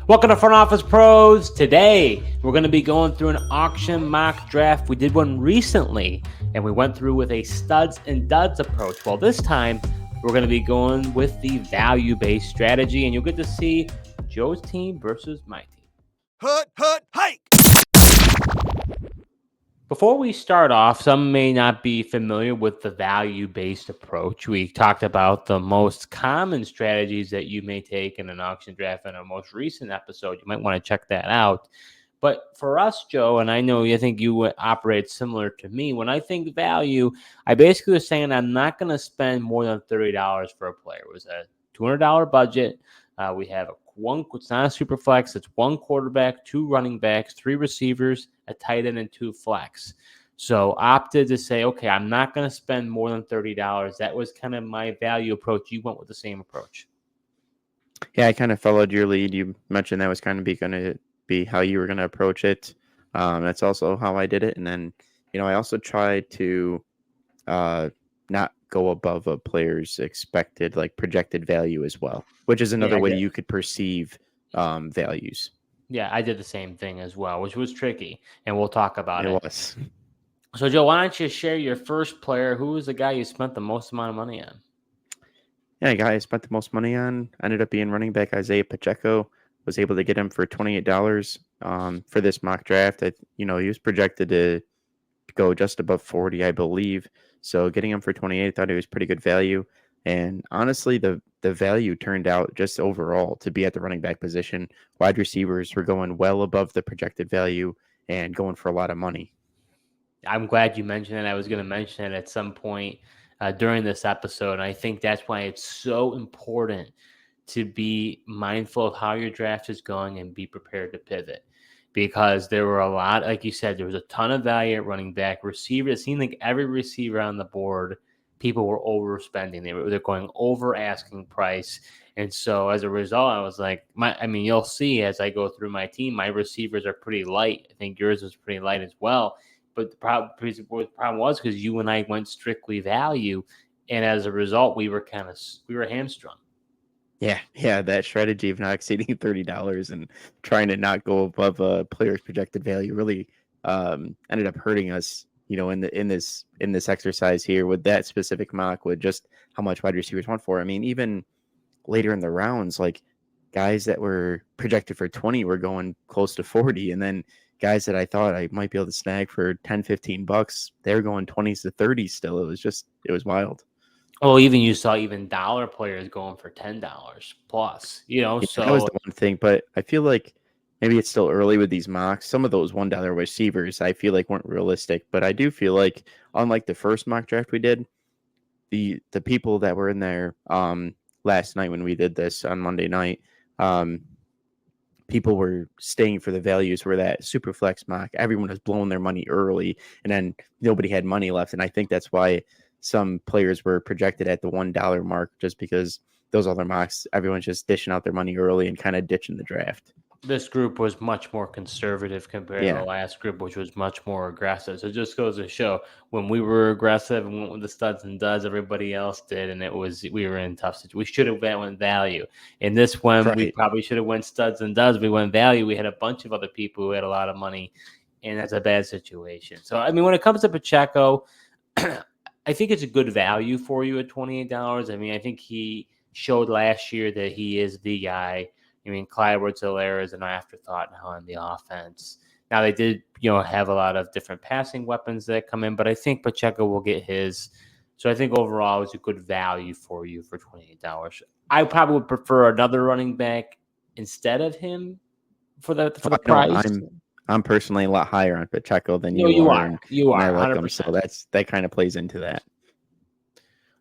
Welcome to Front Office Pros. Today, we're going to be going through an auction mock draft. We did one recently, and we went through with a studs and duds approach. Well, this time, we're going to be going with the value-based strategy, and you'll get to see Joe's team versus my team. Hike! Before we start off, some may not be familiar with the value-based approach. We talked about the most common strategies that you may take in an auction draft in our most recent episode. You might want to check that out. But for us, Joe, and I know you think you operate similar to me, when I think value, I basically was saying I'm not going to spend more than $30 for a player. It was a $200 budget. We have it's not a super flex. It's one quarterback, two running backs, three receivers, a tight end, and two flex. So opted to say, okay, I'm not going to spend more than $30. That was kind of my value approach. You went with the same approach. Yeah, I kind of followed your lead. You mentioned that was kind of going to be how you were going to approach it. That's also how I did it. And then, I also tried to not go above a player's expected, projected value as well, which is another way you could perceive values. Yeah, I did the same thing as well, which was tricky, and we'll talk about it. It was. So, Joe, why don't you share your first player? Who was the guy you spent the most amount of money on? Yeah, the guy I spent the most money on ended up being running back Isaiah Pacheco. Was able to get him for $28 for this mock draft. He was projected to go just above 40, I believe. So getting him for 28, I thought it was pretty good value. And honestly, the value turned out just overall to be at the running back position. Wide receivers were going well above the projected value and going for a lot of money. I'm glad you mentioned it. I was going to mention it at some point during this episode. And I think that's why it's so important to be mindful of how your draft is going and be prepared to pivot. Because there were a lot, like you said, there was a ton of value at running back. Receiver, it seemed like every receiver on the board, people were overspending. They're going over asking price. And so as a result, I was like, you'll see as I go through my team, my receivers are pretty light. I think yours was pretty light as well. But the problem was because you and I went strictly value. And as a result, we were hamstrung. Yeah, that strategy of not exceeding $30 and trying to not go above a player's projected value really ended up hurting us, in this exercise here with that specific mock with just how much wide receivers want for. I mean, even later in the rounds, like guys that were projected for 20 were going close to 40, and then guys that I thought I might be able to snag for $10-15, they're going 20s to 30s still. It was wild. Oh, you saw dollar players going for $10 plus, Yeah, so that was the one thing, but I feel like maybe it's still early with these mocks. Some of those $1 receivers I feel like weren't realistic, but I do feel like unlike the first mock draft we did, the people that were in there last night when we did this on Monday night, people were staying for the values where that super flex mock, everyone was blowing their money early and then nobody had money left. And I think that's why some players were projected at the $1 mark, just because those other mocks, everyone's just dishing out their money early and kind of ditching the draft. This group was much more conservative compared to the last group, which was much more aggressive. So it just goes to show when we were aggressive and went with the studs and duds, everybody else did, and we were in tough situation. We should have went value. In this one, we probably should have went studs and duds. We went value. We had a bunch of other people who had a lot of money, and that's a bad situation. So when it comes to Pacheco, I think it's a good value for you at $28. I think he showed last year that he is the guy. Clyde Edwards-Helaire is an afterthought now on the offense. Now, they did, have a lot of different passing weapons that come in, but I think Pacheco will get his. So I think overall it's a good value for you for $28. I probably would prefer another running back instead of him for the price. I'm personally a lot higher on Pacheco than you are. You are. I like him, so that kind of plays into that.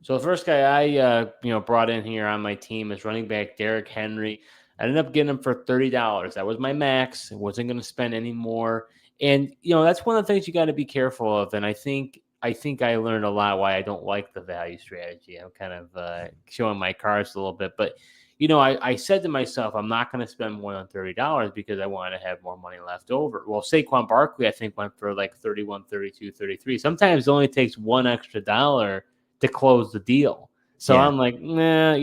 So the first guy I brought in here on my team is running back Derrick Henry. I ended up getting him for $30. That was my max. I wasn't going to spend any more. And, that's one of the things you got to be careful of. And I think I learned a lot why I don't like the value strategy. I'm kind of showing my cards a little bit. But, I said to myself, I'm not going to spend more than $30 because I want to have more money left over. Well, Saquon Barkley, I think, went for like 31, 32, 33. Sometimes it only takes one extra dollar to close the deal. So I'm like, nah,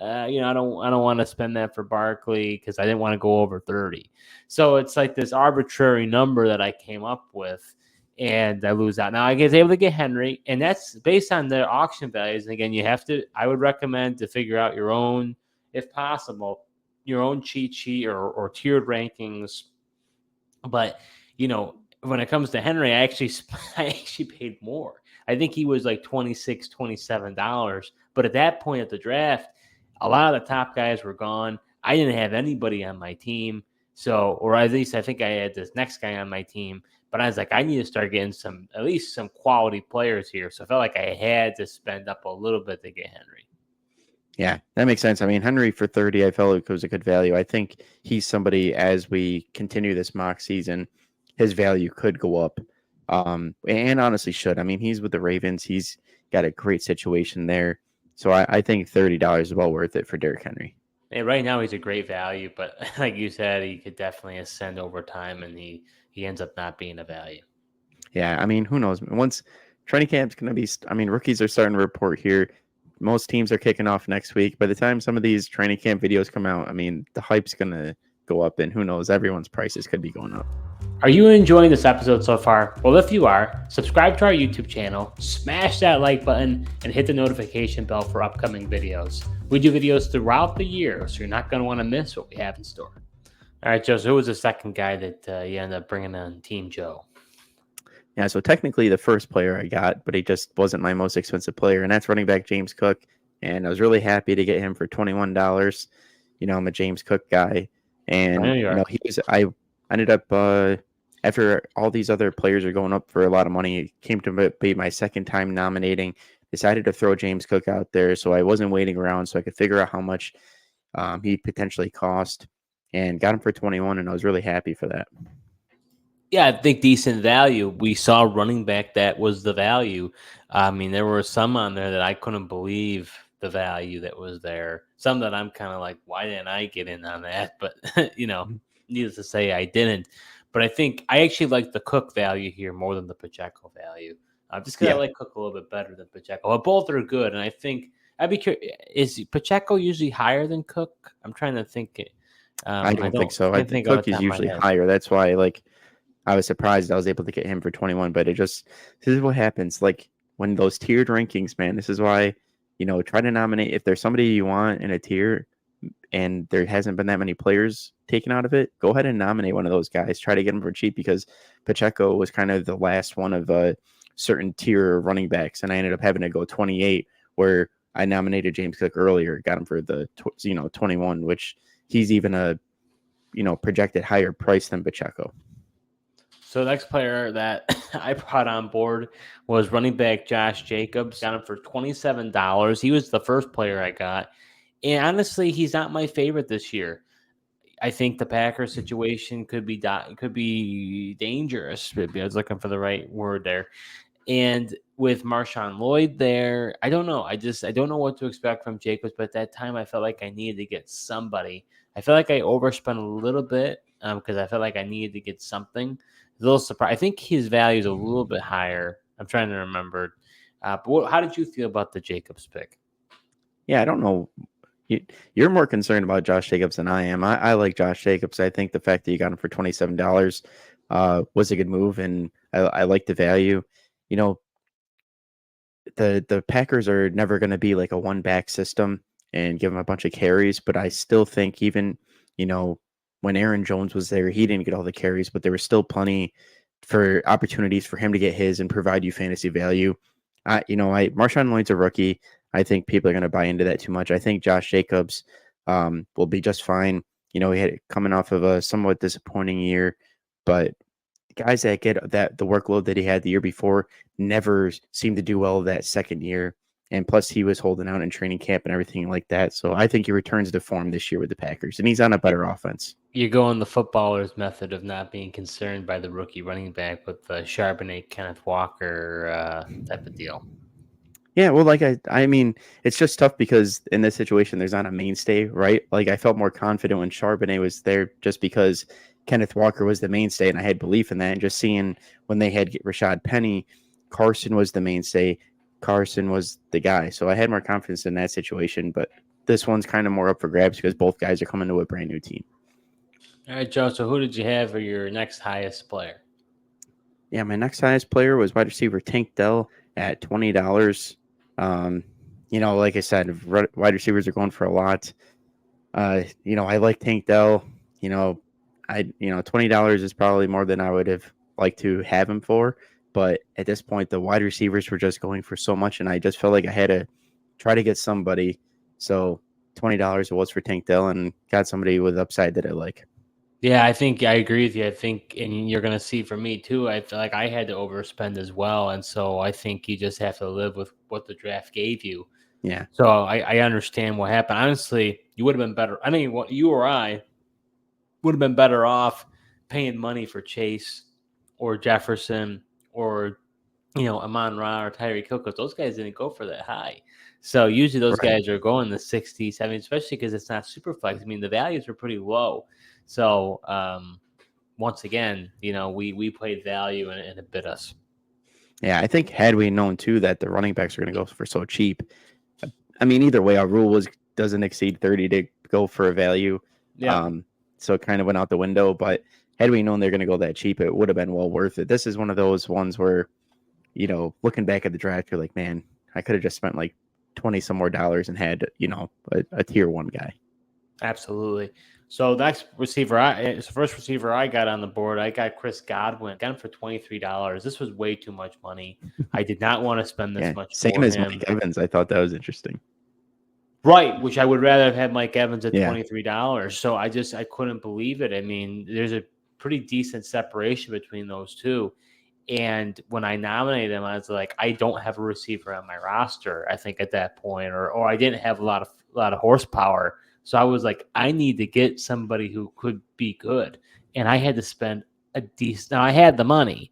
I don't want to spend that for Barkley because I didn't want to go over 30. So it's like this arbitrary number that I came up with, and I lose out. Now I was able to get Henry, and that's based on their auction values. And again, I would recommend to figure out your own, if possible, your own cheat sheet or tiered rankings. But when it comes to Henry, I actually paid more. I think he was like $26, $27. But at that point at the draft, a lot of the top guys were gone. I didn't have anybody on my team. So, or at least I think I had this next guy on my team. But I was like, I need to start getting at least some quality players here. So I felt like I had to spend up a little bit to get Henry. Yeah, that makes sense. I mean, Henry for 30, I felt like it was a good value. I think he's somebody, as we continue this mock season, his value could go up. And honestly should. I mean, he's with the Ravens. He's got a great situation there. So I think $30 is well worth it for Derrick Henry. And right now he's a great value, but like you said, he could definitely ascend over time, and he ends up not being a value. Yeah, I mean, who knows? Once training camp's going to be, I mean, rookies are starting to report here. Most teams are kicking off next week. By the time some of these training camp videos come out, I mean, the hype's going to go up, and who knows? Everyone's prices could be going up. Are you enjoying this episode so far? Well, if you are, subscribe to our YouTube channel, smash that like button, and hit the notification bell for upcoming videos. We do videos throughout the year, so you're not going to want to miss what we have in store. All right, Joe, so who was the second guy that you ended up bringing on Team Joe? Yeah, so technically the first player I got, but he just wasn't my most expensive player, and that's running back James Cook. And I was really happy to get him for $21. I'm a James Cook guy, and I ended up after all these other players are going up for a lot of money, it came to be my second time nominating. Decided to throw James Cook out there, so I wasn't waiting around, so I could figure out how much he potentially cost, and got him for 21, and I was really happy for that. Yeah, I think decent value. We saw running back that was the value. I mean, there were some on there that I couldn't believe the value that was there. Some that I'm kind of like, why didn't I get in on that? But, needless to say, I didn't. But I think I actually like the Cook value here more than the Pacheco value. Just because I like Cook a little bit better than Pacheco. But both are good. And I think I'd be curious, is Pacheco usually higher than Cook? I'm trying to think. I don't think so. I think Cook is usually higher. That's why, I was surprised I was able to get him for 21. But this is what happens. Like, when those tiered rankings, man, this is why, try to nominate. If there's somebody you want in a tier and there hasn't been that many players taken out of it, go ahead and nominate one of those guys. Try to get them for cheap, because Pacheco was kind of the last one of a certain tier running backs, and I ended up having to go 28, where I nominated James Cook earlier, got him for the 21, which he's even a projected higher price than Pacheco. So the next player that I brought on board was running back Josh Jacobs. Got him for $27. He was the first player I got. And honestly, he's not my favorite this year. I think the Packers situation could be dangerous. Maybe I was looking for the right word there. And with Marshawn Lloyd there, I don't know. I don't know what to expect from Jacobs. But at that time, I felt like I needed to get somebody. I felt like I overspent a little bit because I felt like I needed to get something. A little surprised. I think his value is a little bit higher. I'm trying to remember. But how did you feel about the Jacobs pick? Yeah, I don't know. You're more concerned about Josh Jacobs than I am. I like Josh Jacobs. I think the fact that you got him for $27 was a good move, and I like the value. The Packers are never going to be like a one-back system and give him a bunch of carries, but I still think even, when Aaron Jones was there, he didn't get all the carries, but there was still plenty for opportunities for him to get his and provide you fantasy value. Marshawn Lloyd's a rookie. I think people are going to buy into that too much. I think Josh Jacobs will be just fine. He had coming off of a somewhat disappointing year, but guys that get the workload that he had the year before never seem to do well that second year. And plus, he was holding out in training camp and everything like that. So I think he returns to form this year with the Packers, and he's on a better offense. You're going the footballer's method of not being concerned by the rookie running back with the Charbonnet, Kenneth Walker type of deal. Yeah, well, I mean, it's just tough because in this situation, there's not a mainstay, right? Like, I felt more confident when Charbonnet was there just because Kenneth Walker was the mainstay, and I had belief in that. And just seeing when they had Rashad Penny, Carson was the mainstay. Carson was the guy. So I had more confidence in that situation. But this one's kind of more up for grabs because both guys are coming to a brand new team. All right, Joe. So who did you have for your next highest player? Yeah, my next highest player was wide receiver Tank Dell at $20. Like I said, wide receivers are going for a lot. I like Tank Dell. $20 is probably more than I would have liked to have him for. But at this point, the wide receivers were just going for so much, and I just felt like I had to try to get somebody. So $20 it was for Tank Dell, and got somebody with upside that I like. Yeah, I think I agree with you. I think, and you're going to see for me too, I feel like I had to overspend as well. And so I think you just have to live with what the draft gave you. Yeah. So I understand what happened. Honestly, you would have been better. I mean, you or I would have been better off paying money for Chase or Jefferson or, Amon-Ra or Tyreek Hill, because those guys didn't go for that high. So usually those Right. guys are going the 60s, 70s, especially because it's not super flex. I mean, the values are pretty low. So once again, we played value and it bit us. Yeah, I think had we known too that the running backs are going to go for so cheap, I mean, either way, our rule doesn't exceed 30 to go for a value. Yeah. So it kind of went out the window. But had we known they're going to go that cheap, it would have been well worth it. This is one of those ones where, looking back at the draft, you're like, man, I could have just spent like 20 some more dollars and had, a tier 1 guy. Absolutely. So first receiver I got on the board, I got Chris Godwin. Got him for $23. This was way too much money. I did not want to spend this much. Same as Mike Evans. I thought that was interesting. Right, which I would rather have had Mike Evans at Yeah. $23. So I couldn't believe it. I mean, there's a pretty decent separation between those two. And when I nominated him, I was like, I don't have a receiver on my roster, I think at that point, or I didn't have a lot of horsepower. So I was like, I need to get somebody who could be good. And I had to spend a decent. Now I had the money,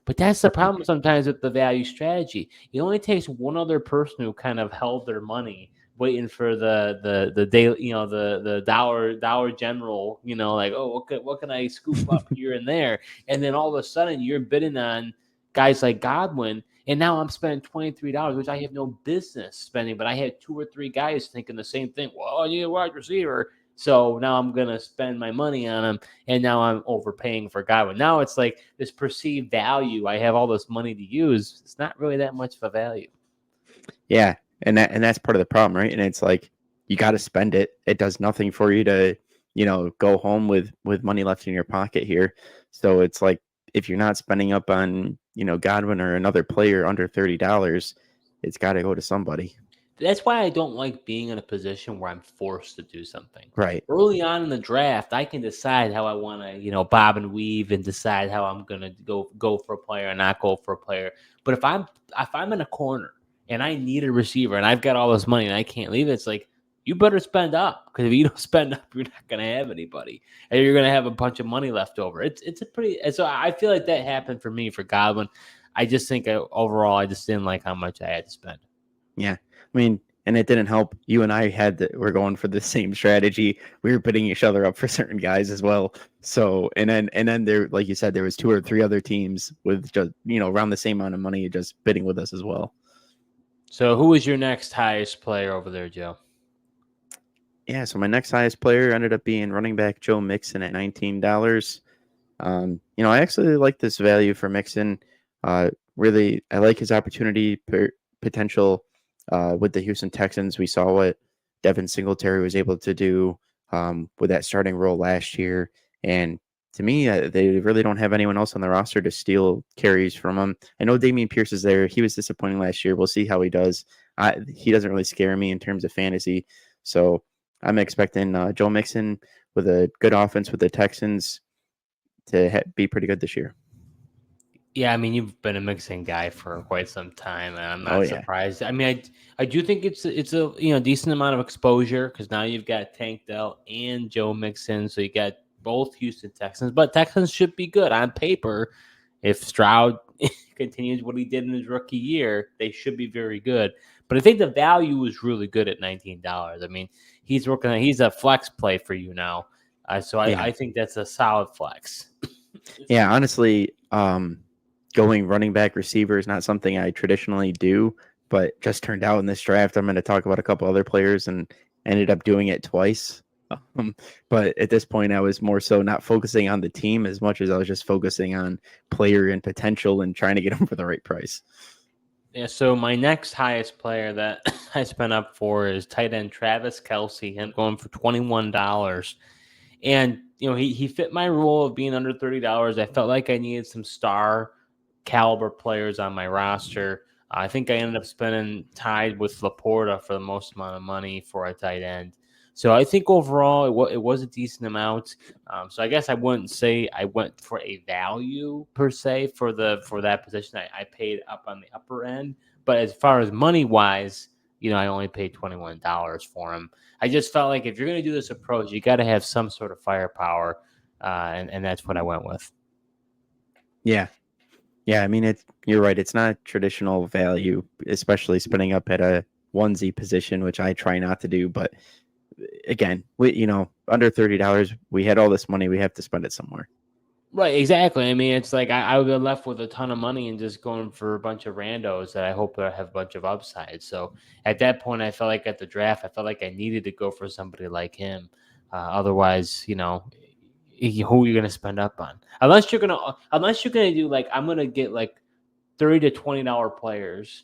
but that's the problem sometimes with the value strategy. It only takes one other person who kind of held their money, waiting for the daily, the dollar general, like, oh, what can I scoop up here and there? And then all of a sudden you're bidding on guys like Godwin. And now I'm spending $23, which I have no business spending, but I had 2 or 3 guys thinking the same thing. Well, I need a wide receiver. So now I'm going to spend my money on him, and now I'm overpaying for Godwin. Now it's like this perceived value. I have all this money to use. It's not really that much of a value. Yeah, and that's part of the problem, right? And it's like you got to spend it. It does nothing for you to, go home with money left in your pocket here. So it's like if you're not spending up on, Godwin or another player under $30, it's got to go to somebody. That's why I don't like being in a position where I'm forced to do something. Right. Early on in the draft, I can decide how I want to, bob and weave and decide how I'm going to go for a player and not go for a player. But if I'm in a corner and I need a receiver and I've got all this money and I can't leave it, it's like, you better spend up, because if you don't spend up, you're not going to have anybody, and you're going to have a bunch of money left over. It's a pretty, so I feel like that happened for me for Godwin. I just think overall, I just didn't like how much I had to spend. Yeah. I mean, and it didn't help. You and I we're going for the same strategy. We were putting each other up for certain guys as well. So, and then there, like you said, there was 2 or 3 other teams with just, around the same amount of money, just bidding with us as well. So who was your next highest player over there, Joe? Yeah, so my next highest player ended up being running back Joe Mixon at $19. I actually like this value for Mixon. Really, I like his opportunity potential with the Houston Texans. We saw what Devin Singletary was able to do with that starting role last year. And to me, they really don't have anyone else on the roster to steal carries from him. I know Dameon Pierce is there. He was disappointing last year. We'll see how he does. He doesn't really scare me in terms of fantasy. So I'm expecting Joe Mixon with a good offense with the Texans to be pretty good this year. Yeah, I mean, you've been a Mixon guy for quite some time, and I'm not surprised. I mean, I do think it's a decent amount of exposure, because now you've got Tank Dell and Joe Mixon, so you got both Houston Texans, but Texans should be good on paper. If Stroud continues what he did in his rookie year, they should be very good. But I think the value is really good at $19. I mean, he's a flex play for you now, so I think that's a solid flex. Yeah, honestly, going running back receiver is not something I traditionally do, but just turned out in this draft. I'm going to talk about a couple other players and ended up doing it twice. But at this point, I was more so not focusing on the team as much as I was just focusing on player and potential and trying to get them for the right price. Yeah, so my next highest player that I spent up for is tight end Travis Kelce, and going for $21. And he fit my rule of being under $30. I felt like I needed some star caliber players on my roster. I think I ended up spending tied with Laporta for the most amount of money for a tight end. So I think overall it was a decent amount. So I guess I wouldn't say I went for a value per se for that position. I paid up on the upper end, but as far as money wise, I only paid $21 for him. I just felt like if you're going to do this approach, you got to have some sort of firepower, and that's what I went with. Yeah. I mean, you're right. It's not traditional value, especially spending up at a onesie position, which I try not to do, but again, under $30, we had all this money. We have to spend it somewhere. Right, exactly. I mean, it's like I would be left with a ton of money and just going for a bunch of randos that I hope that have a bunch of upside. So at that point, I felt like at the draft, I felt like I needed to go for somebody like him. Otherwise, who are you going to spend up on? Unless you're gonna do like I'm gonna get like $30 to $20 players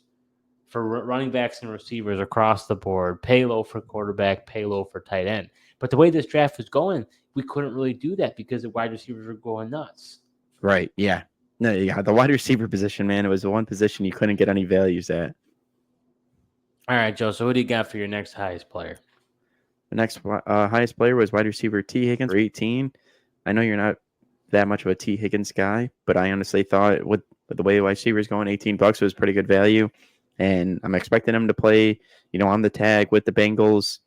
for running backs and receivers across the board, pay low for quarterback, pay low for tight end. But the way this draft was going, we couldn't really do that because the wide receivers were going nuts. Right. Yeah. No, yeah. The wide receiver position, man, it was the one position you couldn't get any values at. All right, Joe. So what do you got for your next highest player? The next highest player was wide receiver T. Higgins for 18. I know you're not that much of a T. Higgins guy, but I honestly thought with the way wide receiver is going, $18 was pretty good value. And I'm expecting him to play, on the tag with the Bengals.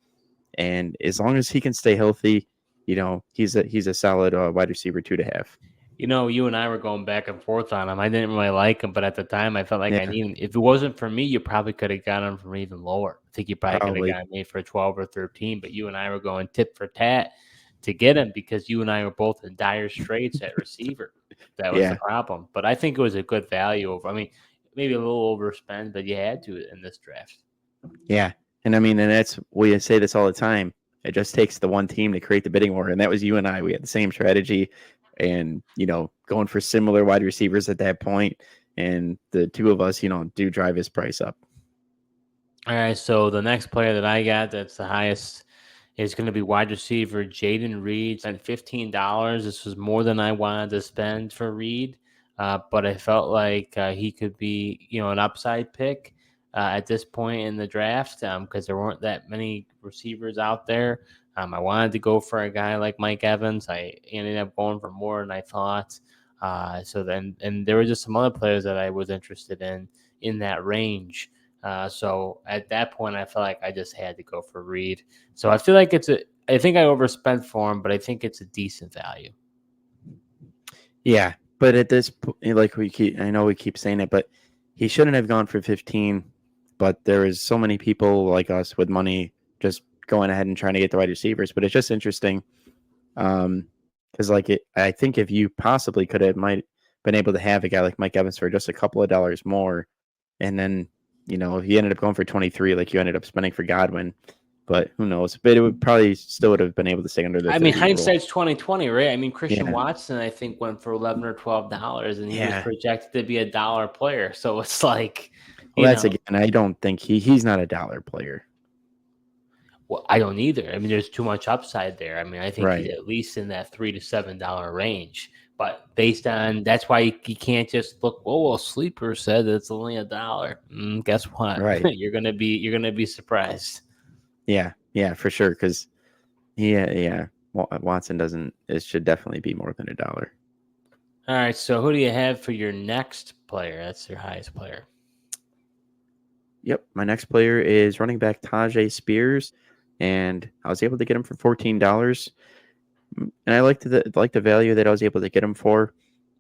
And as long as he can stay healthy, he's a solid wide receiver 2.5. You and I were going back and forth on him. I didn't really like him, but at the time I felt like I needed him. If it wasn't for me, you probably could have got him from even lower. I think you probably could have gotten me for 12 or 13, but you and I were going tit for tat to get him because you and I were both in dire straits at receiver. That was the problem. But I think it was a good value maybe a little overspend, but you had to in this draft. Yeah. And I mean, and we say this all the time. It just takes the one team to create the bidding war. And that was you and I. We had the same strategy and, going for similar wide receivers at that point. And the two of us, do drive his price up. All right. So the next player that I got that's the highest is going to be wide receiver Jayden Reed. Spent $15. This was more than I wanted to spend for Reed. But I felt like he could be, an upside pick at this point in the draft because there weren't that many receivers out there. I wanted to go for a guy like Mike Evans. I ended up going for more than I thought. And there were just some other players that I was interested in that range. So at that point, I felt like I just had to go for Reed. So I feel like I think I overspent for him, but I think it's a decent value. Yeah. But at this point, I know we keep saying it, but he shouldn't have gone for 15. But there is so many people like us with money just going ahead and trying to get the wide receivers. But it's just interesting because, I think if you possibly might been able to have a guy like Mike Evans for just a couple of dollars more, and then he ended up going for 23, like you ended up spending for Godwin. But who knows? But it would probably still would have been able to stay under the. Hindsight's 20/20, right? I mean, Christian Watson, I think, went for $11 or $12, and he was projected to be a $1 player. So it's like, again, I don't think he's not a $1 player. Well, I don't either. I mean, there's too much upside there. I mean, I think he's at least in that $3 to $7 range. But based on that's why you can't just look. Oh, well, Sleeper said it's only $1. Guess what? Right, you're gonna be surprised. Yeah, for sure. Because Watson doesn't. It should definitely be more than $1. All right. So who do you have for your next player? That's your highest player. Yep, my next player is running back Tyjae Spears, and I was able to get him for $14. And I liked the value that I was able to get him for.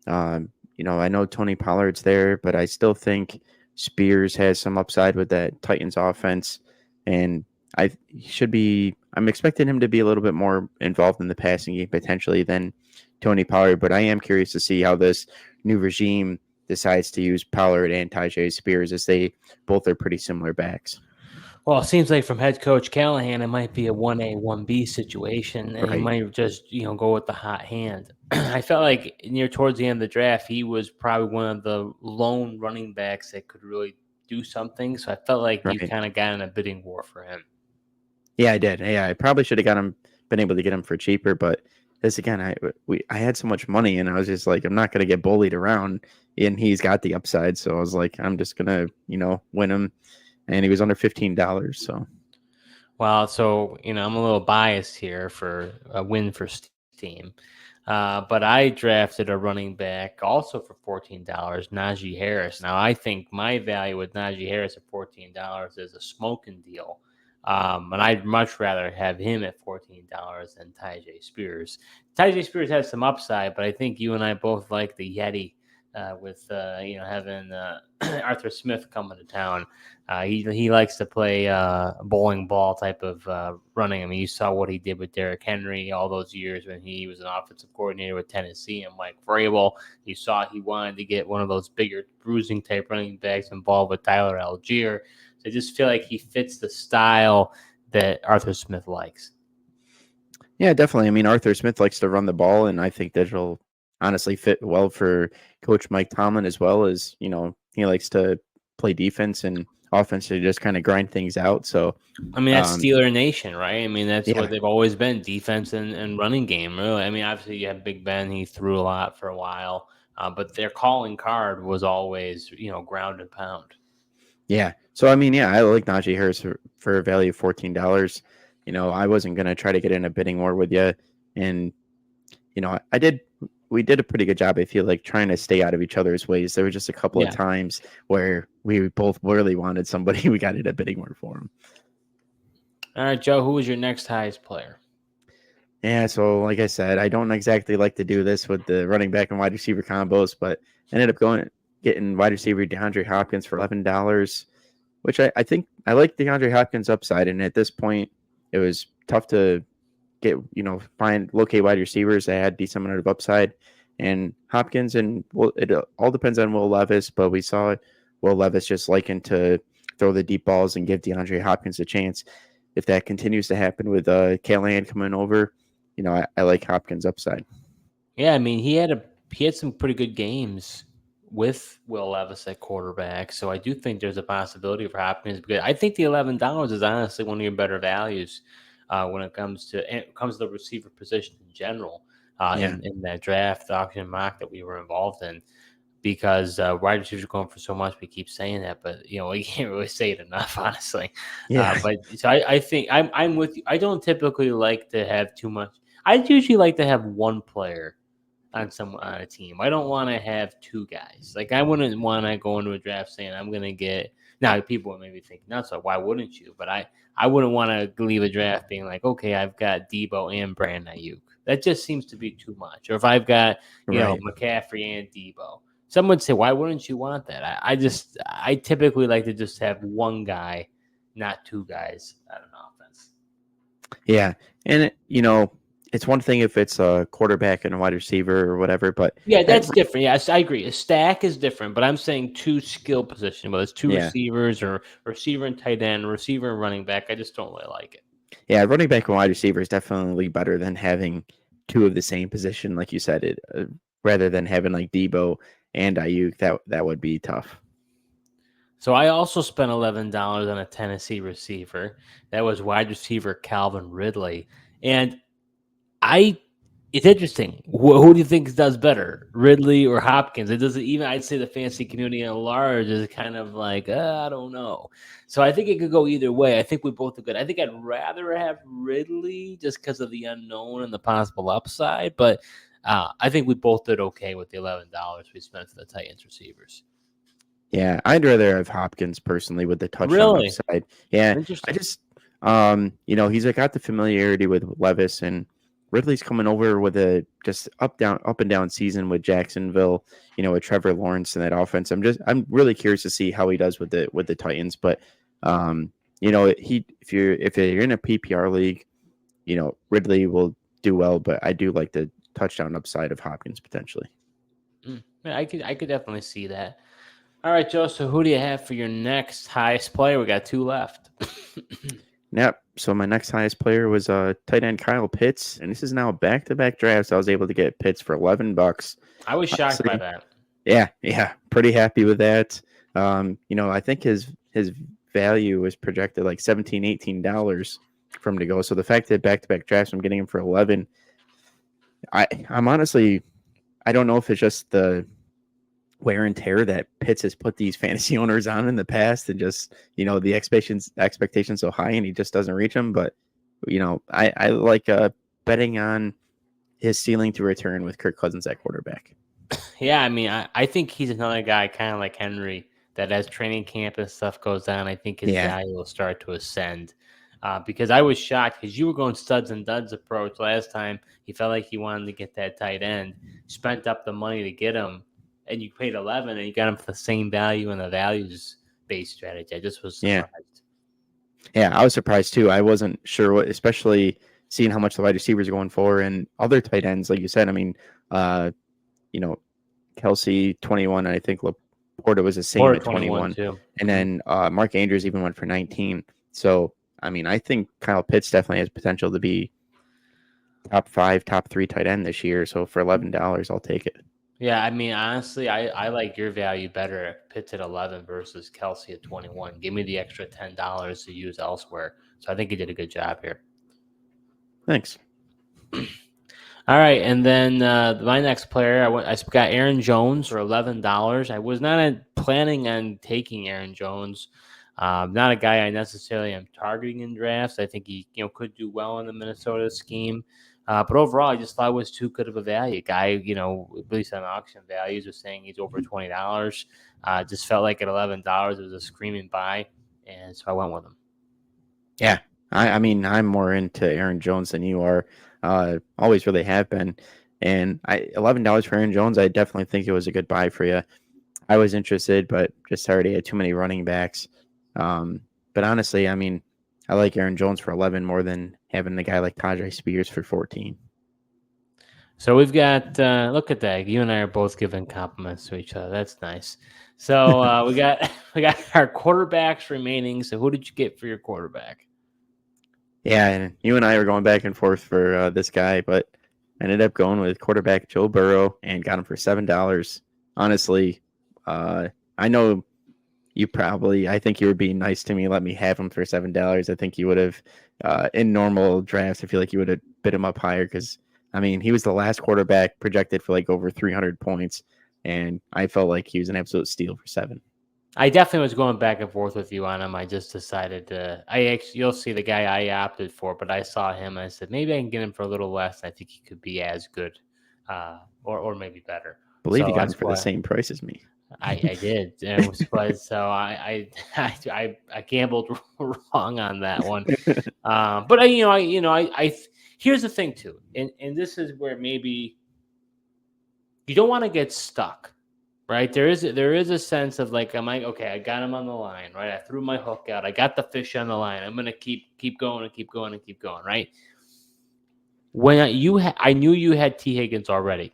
I know Tony Pollard's there, but I still think Spears has some upside with that Titans offense, and I'm expecting him to be a little bit more involved in the passing game potentially than Tony Pollard, but I am curious to see how this new regime decides to use Pollard and Tyjae Spears, as they both are pretty similar backs. Well, it seems like from head coach Callahan, it might be a 1A, 1B situation, and he Right. might just, go with the hot hand. I felt like near towards the end of the draft, he was probably one of the lone running backs that could really do something. So I felt like you Right. kind of got in a bidding war for him. Yeah, I did. Yeah, I probably should have been able to get him for cheaper, but this again, I had so much money, and I was just like, I'm not gonna get bullied around, and he's got the upside, so I was like, I'm just gonna, win him, and he was under $15, so Well, so, I'm a little biased here for a win for team. But I drafted a running back also for $14, Najee Harris. Now, I think my value with Najee Harris at $14 is a smoking deal. And I'd much rather have him at $14 than Tyjae Spears. Tyjae Spears has some upside, but I think you and I both like the Yeti with having Arthur Smith coming to town. He likes to play bowling ball type of running. I mean, you saw what he did with Derrick Henry all those years when he was an offensive coordinator with Tennessee and Mike Vrabel. You saw he wanted to get one of those bigger bruising type running backs involved with Tyler Algier. So I just feel like he fits the style that Arthur Smith likes. yeah, definitely. I mean, Arthur Smith likes to run the ball, and I think that'll honestly fit well for Coach Mike Tomlin as well. As he likes to play defense and offense to just kind of grind things out. So, I mean, that's Steeler Nation, right? I mean, that's yeah, what they've always been, defense and running game, really. I mean, obviously, you have Big Ben. He threw a lot for a while, but their calling card was always, ground and pound. yeah. So I mean, yeah, I like Najee Harris for a value of $14. I wasn't gonna try to get in a bidding war with you, and I did. We did a pretty good job. I feel like trying to stay out of each other's ways. There were just a couple of times where we both really wanted somebody. We got in a bidding war for him. All right, Joe, who was your next highest player? Yeah, so like I said, I don't exactly like to do this with the running back and wide receiver combos, but I ended up getting wide receiver DeAndre Hopkins for $11, which I think I like DeAndre Hopkins upside. And at this point, it was tough to locate wide receivers that had decent amount of upside. And Hopkins it all depends on Will Levis, but we saw Will Levis just liking to throw the deep balls and give DeAndre Hopkins a chance. If that continues to happen with Callahan coming over, I like Hopkins upside. Yeah, I mean, he had some pretty good games with Will Levis at quarterback, so I do think there's a possibility for Hopkins. Because I think the $11 is honestly one of your better values when it comes to the receiver position in general in that draft auction mock that we were involved in. Because wide receivers are going for so much, we keep saying that, but we can't really say it enough, honestly. Yeah. But so I think I'm with you. I don't typically like to have too much. I usually like to have one player on a team. I don't want to have two guys. Like I wouldn't want to go into a draft saying I'm going to get. Now people would maybe think nuts. So why wouldn't you? But I wouldn't want to leave a draft being like, okay, I've got Debo and Brandon Ayuk. That just seems to be too much. Or if I've got McCaffrey and Debo. Some would say, why wouldn't you want that? I typically like to just have one guy, not two guys on an offense. Yeah. And, it's one thing if it's a quarterback and a wide receiver or whatever, but yeah, that's different. Yes, I agree. A stack is different, but I'm saying two skill position, whether it's two receivers or receiver and tight end, receiver and running back. I just don't really like it. Yeah, running back and wide receiver is definitely better than having two of the same position, like you said, rather than having like Debo and Ayuk. That would be tough. So I also spent $11 on a Tennessee receiver. That was wide receiver Calvin Ridley, and it's interesting. Who do you think does better, Ridley or Hopkins? It doesn't even. I'd say the fantasy community at large is kind of like, I don't know. So I think it could go either way. I think we both are good. I think I'd rather have Ridley just because of the unknown and the possible upside. But I think we both did okay with the $11 we spent for the Titans receivers. Yeah, I'd rather have Hopkins personally with the touchdown upside. Yeah, I just, he's got the familiarity with Levis, and Ridley's coming over with a just up and down season with Jacksonville. With Trevor Lawrence in that offense. I'm really curious to see how he does with the Titans. But if you're in a PPR league, Ridley will do well. But I do like the touchdown upside of Hopkins potentially. Yeah, I could definitely see that. All right, Joe. So who do you have for your next highest player? We got 2 left. Yep. So my next highest player was tight end Kyle Pitts, and this is now back-to-back drafts. I was able to get Pitts for $11. I was shocked by Honestly, that. yeah, pretty happy with that. I think his value was projected like $17, $18 for him to go. So the fact that back-to-back drafts, I'm getting him for 11. I'm honestly, I don't know if it's just the wear and tear that Pitts has put these fantasy owners on in the past, and just the expectations so high, and he just doesn't reach them. But I like betting on his ceiling to return with Kirk Cousins at quarterback. Yeah, I mean, I think he's another guy kind of like Henry that as training camp and stuff goes on, I think his value will start to ascend. Because I was shocked because you were going studs and duds approach last time. He felt like he wanted to get that tight end, spent up the money to get him, and you paid 11 and you got him for the same value in the values-based strategy. I just was surprised. Yeah, I was surprised too. I wasn't sure what, especially seeing how much the wide receivers are going for and other tight ends, like you said. I mean, Kelsey 21, and I think Laporta was the same at 21 too. And then Mark Andrews even went for 19. So, I mean, I think Kyle Pitts definitely has potential to be top 5, top 3 tight end this year. So for $11, I'll take it. Yeah, I mean, honestly, I like your value better. Pitts at 11 versus Kelsey at 21. Give me the extra $10 to use elsewhere. So I think you did a good job here. Thanks. All right, and then my next player, I got Aaron Jones for $11. I was not planning on taking Aaron Jones. Not a guy I necessarily am targeting in drafts. I think he could do well in the Minnesota scheme. But overall, I just thought it was too good of a value. Guy, at least on auction values, was saying he's over $20. Just felt like at $11, it was a screaming buy, and so I went with him. Yeah, I mean, I'm more into Aaron Jones than you are. Always really have been. And $11 for Aaron Jones, I definitely think it was a good buy for you. I was interested, but just already had too many running backs. But honestly, I mean, I like Aaron Jones for 11 more than having a guy like Tajay Spears for 14. So we've got, look at that. You and I are both giving compliments to each other. That's nice. So we got our quarterbacks remaining. So who did you get for your quarterback? Yeah, and you and I were going back and forth for this guy, but I ended up going with quarterback Joe Burrow and got him for $7. Honestly, I know I think you were being nice to me, let me have him for $7. I think you would have, in normal drafts, I feel like you would have bid him up higher because, I mean, he was the last quarterback projected for like over 300 points, and I felt like he was an absolute steal for $7. I definitely was going back and forth with you on him. I just decided you'll see the guy I opted for, but I saw him and I said, maybe I can get him for a little less. I think he could be as good, or maybe better. I believe you got him for the same price as me. I did. And so I gambled wrong on that one. But I here's the thing too, and this is where maybe you don't want to get stuck, right? There is a sense of like, I'm like, okay, I got him on the line, right? I threw my hook out. I got the fish on the line. I'm gonna keep going and keep going and keep going, right? When I knew you had T. Higgins already.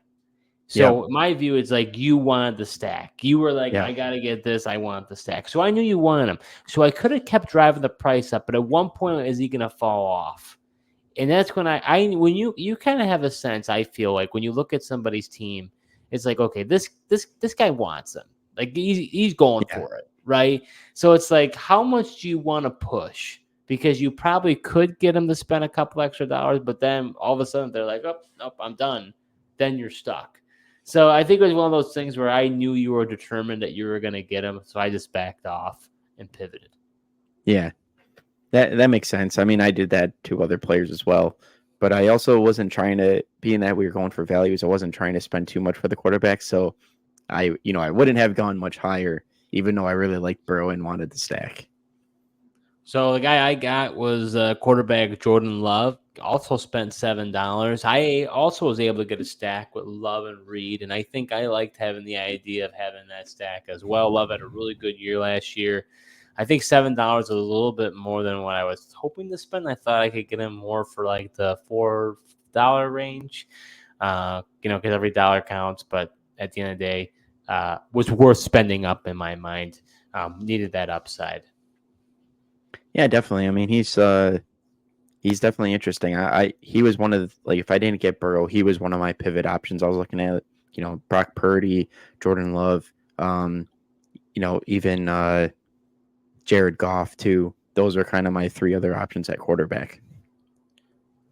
So my view is like you wanted the stack. You were like, I got to get this. I want the stack. So I knew you wanted him. So I could have kept driving the price up. But at one point, is he going to fall off? And that's when when you kind of have a sense, I feel like when you look at somebody's team, it's like, okay, this guy wants him. Like he's going for it, right? So it's like, how much do you want to push? Because you probably could get him to spend a couple extra dollars, but then all of a sudden they're like, oh, nope, I'm done. Then you're stuck. So I think it was one of those things where I knew you were determined that you were going to get him, so I just backed off and pivoted. Yeah, that makes sense. I mean, I did that to other players as well, but I also wasn't trying to, being that we were going for values, I wasn't trying to spend too much for the quarterback, so I wouldn't have gone much higher, even though I really liked Burrow and wanted the stack. So the guy I got was quarterback Jordan Love. Also spent $7. I also was able to get a stack with Love and Reed, and I think I liked having the idea of having that stack as well. Love had a really good year last year. I think $7 was a little bit more than what I was hoping to spend. I thought I could get him more for like the $4 range, because every dollar counts. But at the end of the day, was worth spending up in my mind. Needed that upside. Yeah, definitely. I mean, he's definitely interesting. He was one of like if I didn't get Burrow, he was one of my pivot options. I was looking at Brock Purdy, Jordan Love, even Jared Goff too. Those are kind of my three other options at quarterback.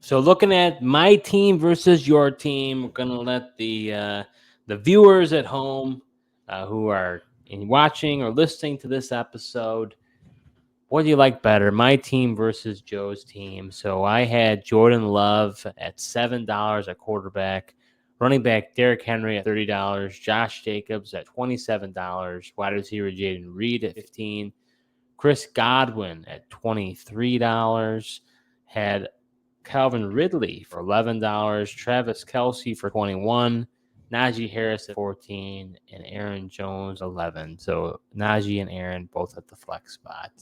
So looking at my team versus your team, we're gonna let the viewers at home who are watching or listening to this episode, what do you like better, my team versus Joe's team? So I had Jordan Love at $7 at quarterback, running back Derrick Henry at $30, Josh Jacobs at $27, wide receiver Jaden Reed at $15, Chris Godwin at $23, had Calvin Ridley for $11, Travis Kelce for $21, Najee Harris at $14, and Aaron Jones $11. So Najee and Aaron both at the flex spot.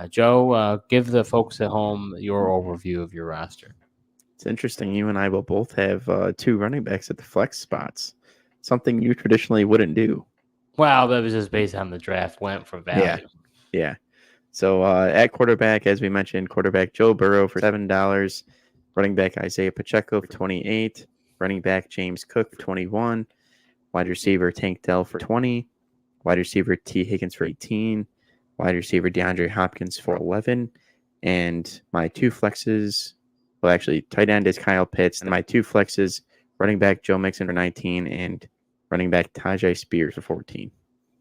Joe, give the folks at home your overview of your roster. It's interesting. You and I will both have two running backs at the flex spots, something you traditionally wouldn't do. Wow, that was just based on the draft went for value. Yeah. So at quarterback, as we mentioned, quarterback Joe Burrow for $7, running back Isaiah Pacheco for $28, running back James Cook for $21, wide receiver Tank Dell for $20, wide receiver T. Higgins for $18, wide receiver DeAndre Hopkins for $11, and my two flexes, well, actually, tight end is Kyle Pitts, and my two flexes, running back Joe Mixon for $19, and running back Tajay Spears for $14.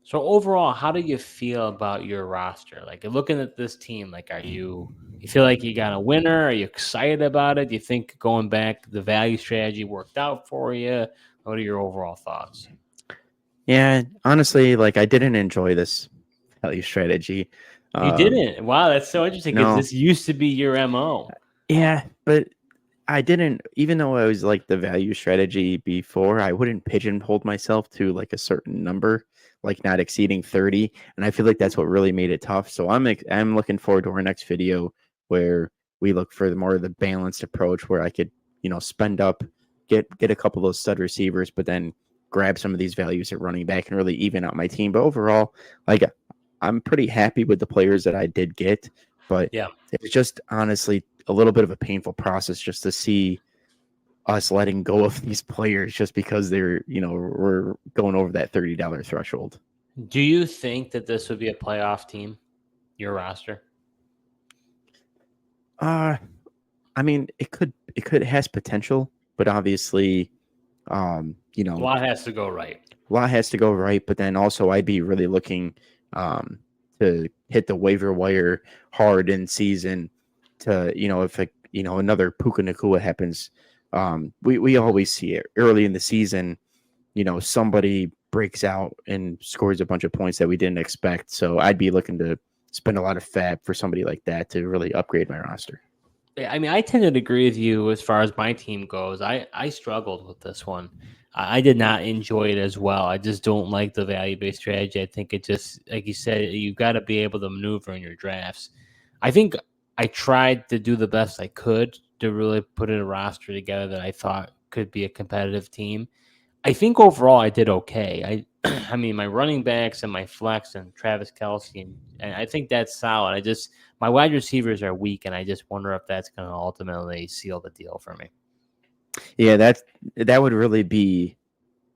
So overall, how do you feel about your roster? Like looking at this team, like you feel like you got a winner? Are you excited about it? Do you think going back, the value strategy worked out for you? What are your overall thoughts? Yeah, honestly, I didn't enjoy this value strategy. You didn't? Wow, that's so interesting because this used to be your MO. Yeah, but I didn't, even though I was like the value strategy before, I wouldn't pigeonhole myself to like a certain number, like not exceeding 30. And I feel like that's what really made it tough. So I'm looking forward to our next video where we look for more of the balanced approach where I could, spend up, get a couple of those stud receivers, but then grab some of these values at running back and really even out my team. But overall, I'm pretty happy with the players that I did get, but yeah, it's just honestly a little bit of a painful process just to see us letting go of these players just because they're, we're going over that $30 threshold. Do you think that this would be a playoff team, your roster? I mean, it has potential, but obviously, a lot has to go right. A lot has to go right, but then also I'd be really looking to hit the waiver wire hard in season to, if another Puka Nacua happens. We always see it early in the season, somebody breaks out and scores a bunch of points that we didn't expect. So I'd be looking to spend a lot of fab for somebody like that to really upgrade my roster. I mean, I tend to agree with you as far as my team goes. I struggled with this one. I did not enjoy it as well. I just don't like the value-based strategy. I think it just, like you said, you've got to be able to maneuver in your drafts. I think I tried to do the best I could to really put a roster together that I thought could be a competitive team. I think overall I did okay. I mean, my running backs and my flex and Travis Kelce, and I think that's solid. My wide receivers are weak, and I just wonder if that's going to ultimately seal the deal for me. Yeah, that would really be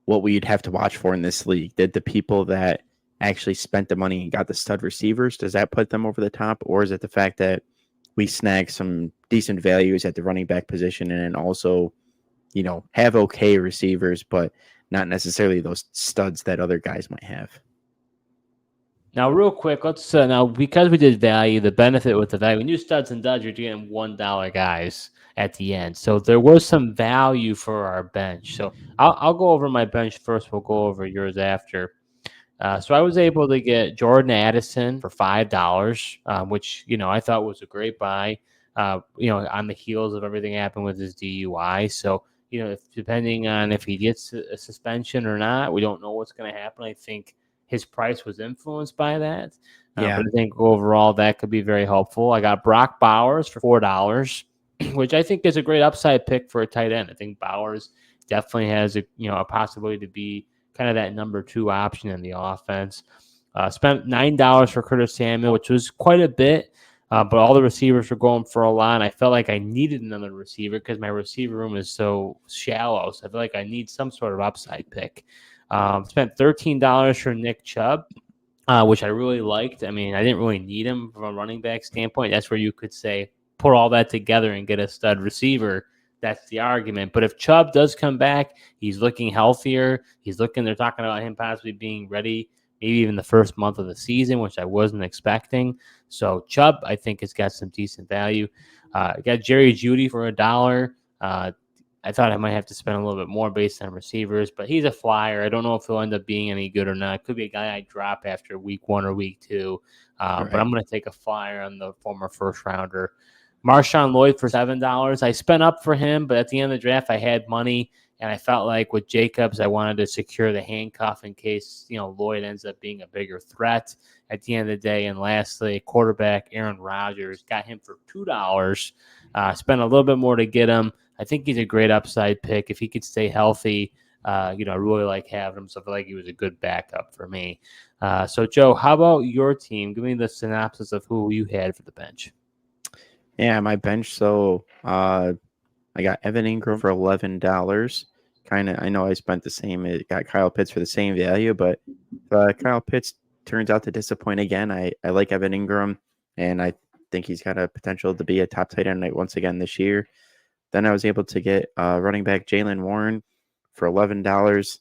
what we'd have to watch for in this league. That the people that actually spent the money and got the stud receivers, does that put them over the top? Or is it the fact that we snag some decent values at the running back position and then also, have okay receivers, but not necessarily those studs that other guys might have? Now, real quick, let's now because we did value, the benefit with the value, when you studs and duds, you're getting $1 guys at the end. So there was some value for our bench. So I'll go over my bench first. We'll go over yours after. So I was able to get Jordan Addison for $5, which I thought was a great buy. On the heels of everything happened with his DUI. So depending on if he gets a suspension or not, we don't know what's going to happen. I think his price was influenced by that. Yeah. But I think overall that could be very helpful. I got Brock Bowers for $4, which I think is a great upside pick for a tight end. I think Bowers definitely has a possibility to be kind of that number 2 option in the offense. Spent $9 for Curtis Samuel, which was quite a bit, but all the receivers were going for a lot. And I felt like I needed another receiver because my receiver room is so shallow. So I feel like I need some sort of upside pick. Spent $13 for Nick Chubb, which I really liked. I mean, I didn't really need him from a running back standpoint. That's where you could say, put all that together and get a stud receiver. That's the argument. But if Chubb does come back, he's looking healthier. They're talking about him possibly being ready maybe even the first month of the season, which I wasn't expecting. So Chubb, I think, has got some decent value. Got Jerry Jeudy for $1. I thought I might have to spend a little bit more based on receivers, but he's a flyer. I don't know if he'll end up being any good or not. Could be a guy I drop after week 1 or week 2. Right. But I'm going to take a flyer on the former first rounder. Marshawn Lloyd for $7. I spent up for him, but at the end of the draft, I had money, and I felt like with Jacobs, I wanted to secure the handcuff in case, Lloyd ends up being a bigger threat at the end of the day. And lastly, quarterback Aaron Rodgers, got him for $2. Spent a little bit more to get him. I think he's a great upside pick. If he could stay healthy, I really like having him. So I feel like he was a good backup for me. So, Joe, how about your team? Give me the synopsis of who you had for the bench. Yeah, my bench. So I got Evan Ingram for $11. I know I spent the same. It got Kyle Pitts for the same value, but Kyle Pitts turns out to disappoint again. I like Evan Ingram, and I think he's got a potential to be a top tight end once again this year. Then I was able to get running back Jaylen Warren for $11.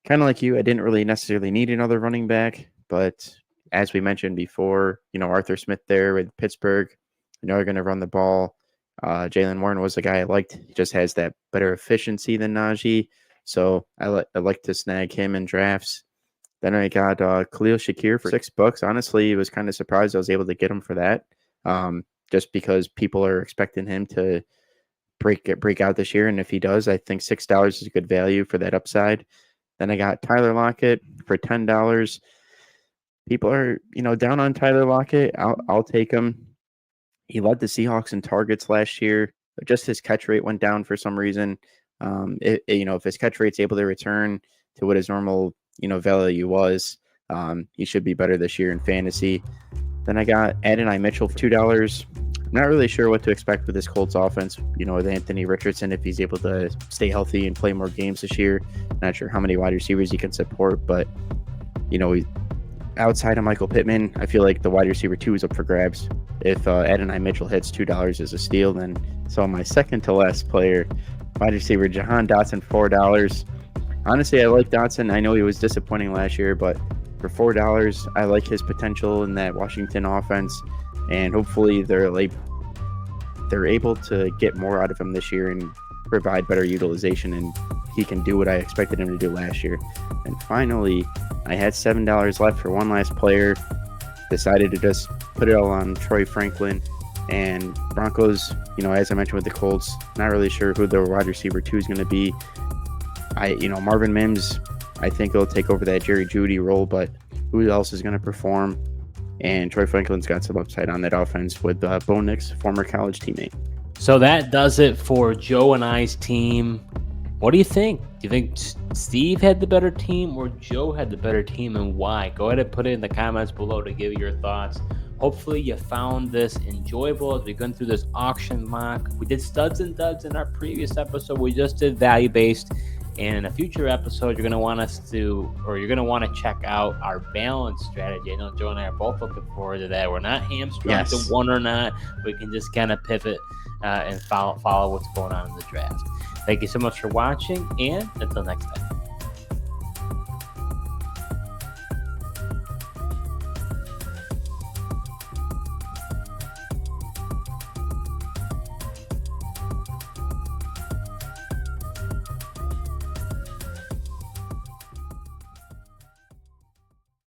Kind of like you, I didn't really necessarily need another running back, but as we mentioned before, Arthur Smith there with Pittsburgh, they're going to run the ball. Jaylen Warren was the guy I liked. He just has that better efficiency than Najee, so I like to snag him in drafts. Then I got Khalil Shakir for $6. Honestly, I was kind of surprised I was able to get him for that, just because people are expecting him to break out this year, and if he does, I think $6 is a good value for that upside. Then I got Tyler Lockett for $10. People are down on Tyler Lockett. I'll take him. He led the Seahawks in targets last year. Just his catch rate went down for some reason. If his catch rate's able to return to what his normal value was, he should be better this year in fantasy. Then I got Adonai Mitchell for $2. I'm not really sure what to expect with this Colts offense, with Anthony Richardson, if he's able to stay healthy and play more games this year. Not sure how many wide receivers he can support, but, outside of Michael Pittman, I feel like the wide receiver 2 is up for grabs. If Adonai Mitchell hits $2 as a steal, then so my second to last player, wide receiver Jahan Dotson, $4. Honestly, I like Dotson. I know he was disappointing last year, but for $4, I like his potential in that Washington offense, and hopefully they're able to get more out of him this year and provide better utilization, and he can do what I expected him to do last year. And finally, I had $7 left for one last player. Decided to just put it all on Troy Franklin. And Broncos, as I mentioned with the Colts, not really sure who their wide receiver 2 is going to be. Marvin Mims, I think he'll take over that Jerry Jeudy role, but who else is going to perform? And Troy Franklin's got some upside on that offense with Bo Nix, former college teammate. So that does it for Joe and I's team. What do you think? Do you think Steve had the better team or Joe had the better team, and why? Go ahead and put it in the comments below to give your thoughts. Hopefully you found this enjoyable as we've gone through this auction mock. We did studs and duds in our previous episode. We just did value-based. And in a future episode, you're going to want to check out our balance strategy. I know Joe and I are both looking forward to that. We're not hamstrung to one or not. We can just kind of pivot and follow what's going on in the draft. Thank you so much for watching, and until next time.